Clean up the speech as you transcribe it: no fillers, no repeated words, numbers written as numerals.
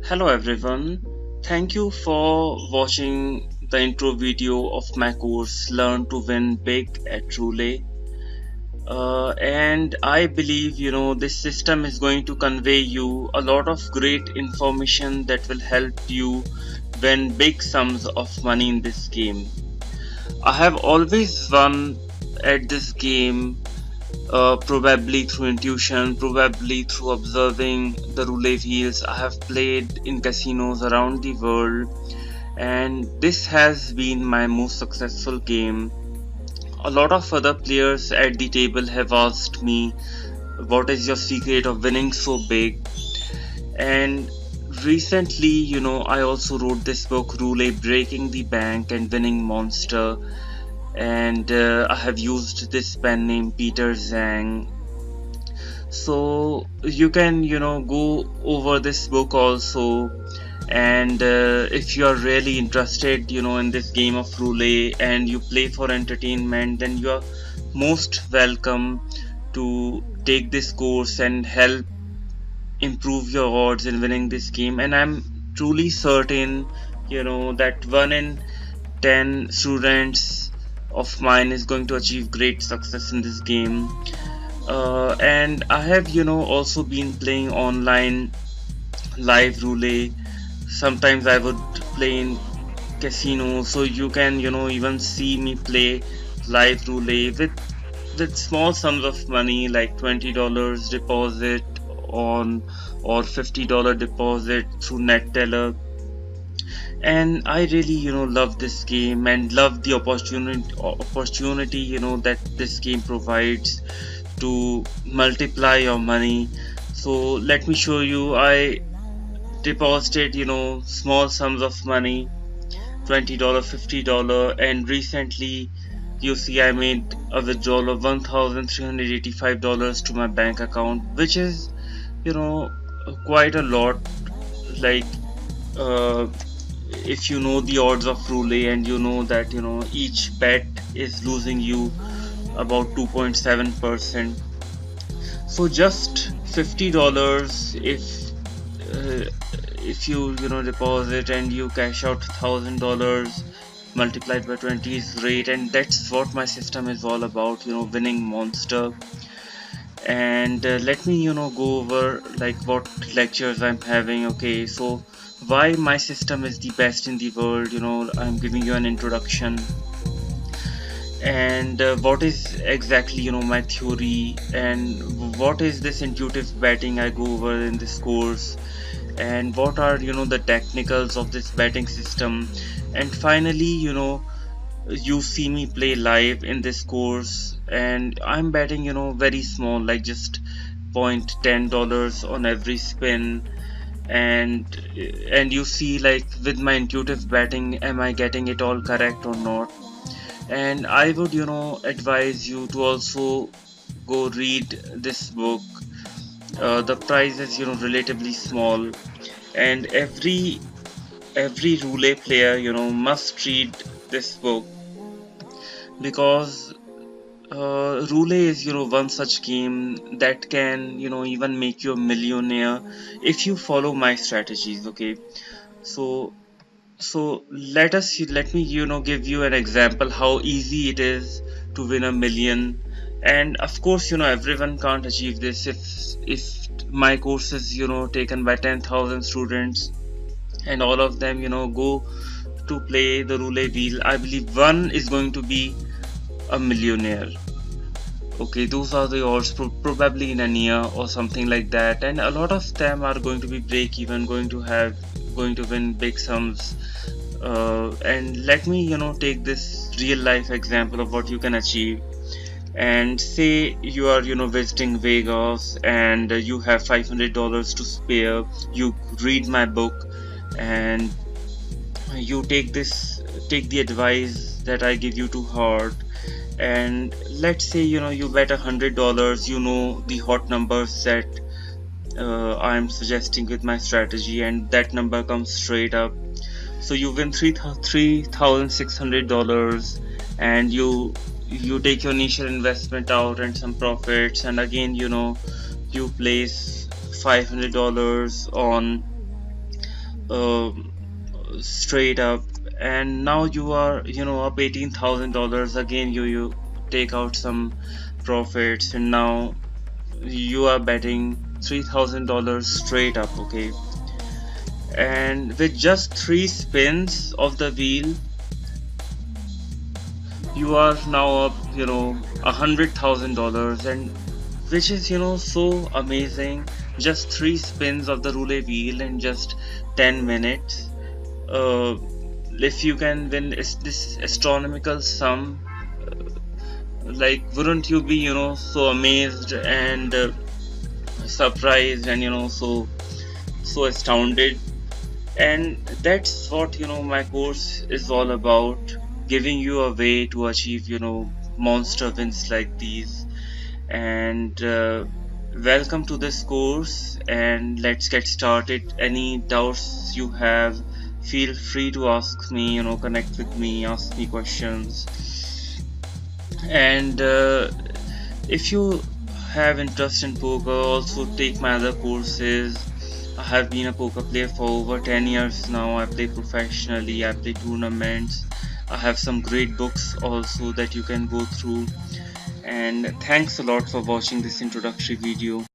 Hello everyone, thank you for watching the intro video of my course Learn to Win Big at Roulette. And I believe this system is going to convey you a lot of great information that will help you win big sums of money in this game. I have always won at this game, probably through intuition, probably through observing the roulette wheels. I have played in casinos around the world, and this has been my most successful game. A lot of other players at the table have asked me, what is your secret of winning so big? And recently, I also wrote this book, Roulette Breaking the Bank and Winning Monster, and I have used this pen name Peter Zhang. So you can go over this book also, and if you are really interested in this game of roulette and you play for entertainment, then you are most welcome to take this course and help improve your odds in winning this game. And I'm truly certain that 1 in 10 students of mine is going to achieve great success in this game. And I have also been playing online live roulette. Sometimes I would play in casino, so you can even see me play live roulette with small sums of money like $20 deposit on or $50 deposit through net teller. And I really love this game and love the opportunity that this game provides to multiply your money. So let me show you. I deposited small sums of money, $20, $50, and recently you see I made a withdrawal of $1,385 to my bank account, which is quite a lot. Like, uh, if you know the odds of roulette and you know that each bet is losing you about 2.7%. So just $50, uh, if you deposit and you cash out $1,000 multiplied by 20 is great. And that's what my system is all about, winning monster. And let me go over like what lectures I'm having. Okay, so why my system is the best in the world, I'm giving you an introduction. And what is exactly my theory, and what is this intuitive betting I go over in this course, and what are the technicals of this betting system. And finally, you see me play live in this course, and I'm betting very small, like just $0.10 on every spin. And you see, like, with my intuitive betting, am I getting it all correct or not? And I would advise you to also go read this book. The price is relatively small, and every roulette player must read this book, because roulette is one such game that can even make you a millionaire if you follow my strategies. Okay, so let me give you an example how easy it is to win a million. And of course everyone can't achieve this. If my course is taken by 10,000 students and all of them go to play the roulette wheel, I believe one is going to be a millionaire. Okay, those are the odds, probably in a year or something like that. And a lot of them are going to be break even, going to win big sums. And let me take this real life example of what you can achieve. And say you are visiting Vegas, and you have $500 to spare. You read my book, and you take the advice that I give you to heart. And let's say you bet $100. The hot numbers that I'm suggesting with my strategy, and that number comes straight up. So you win $3,600, and you take your initial investment out and some profits, and again you place $500 on um straight up, and now you are up $18,000 again. You take out some profits, and now you are betting $3,000 straight up. Okay, and with just 3 spins of the wheel, you are now up $100,000, and which is so amazing. Just 3 spins of the roulette wheel in just 10 minutes. uh, if you can win this astronomical sum, like, wouldn't you be so amazed and surprised and so astounded? And that's what my course is all about, giving you a way to achieve monster wins like these. And welcome to this course, and let's get started. Any doubts you have, feel free to ask me, connect with me, ask me questions. And if you have interest in poker, also take my other courses. I have been a poker player for over 10 years now. I play professionally, I play tournaments. I have some great books also that you can go through. And thanks a lot for watching this introductory video.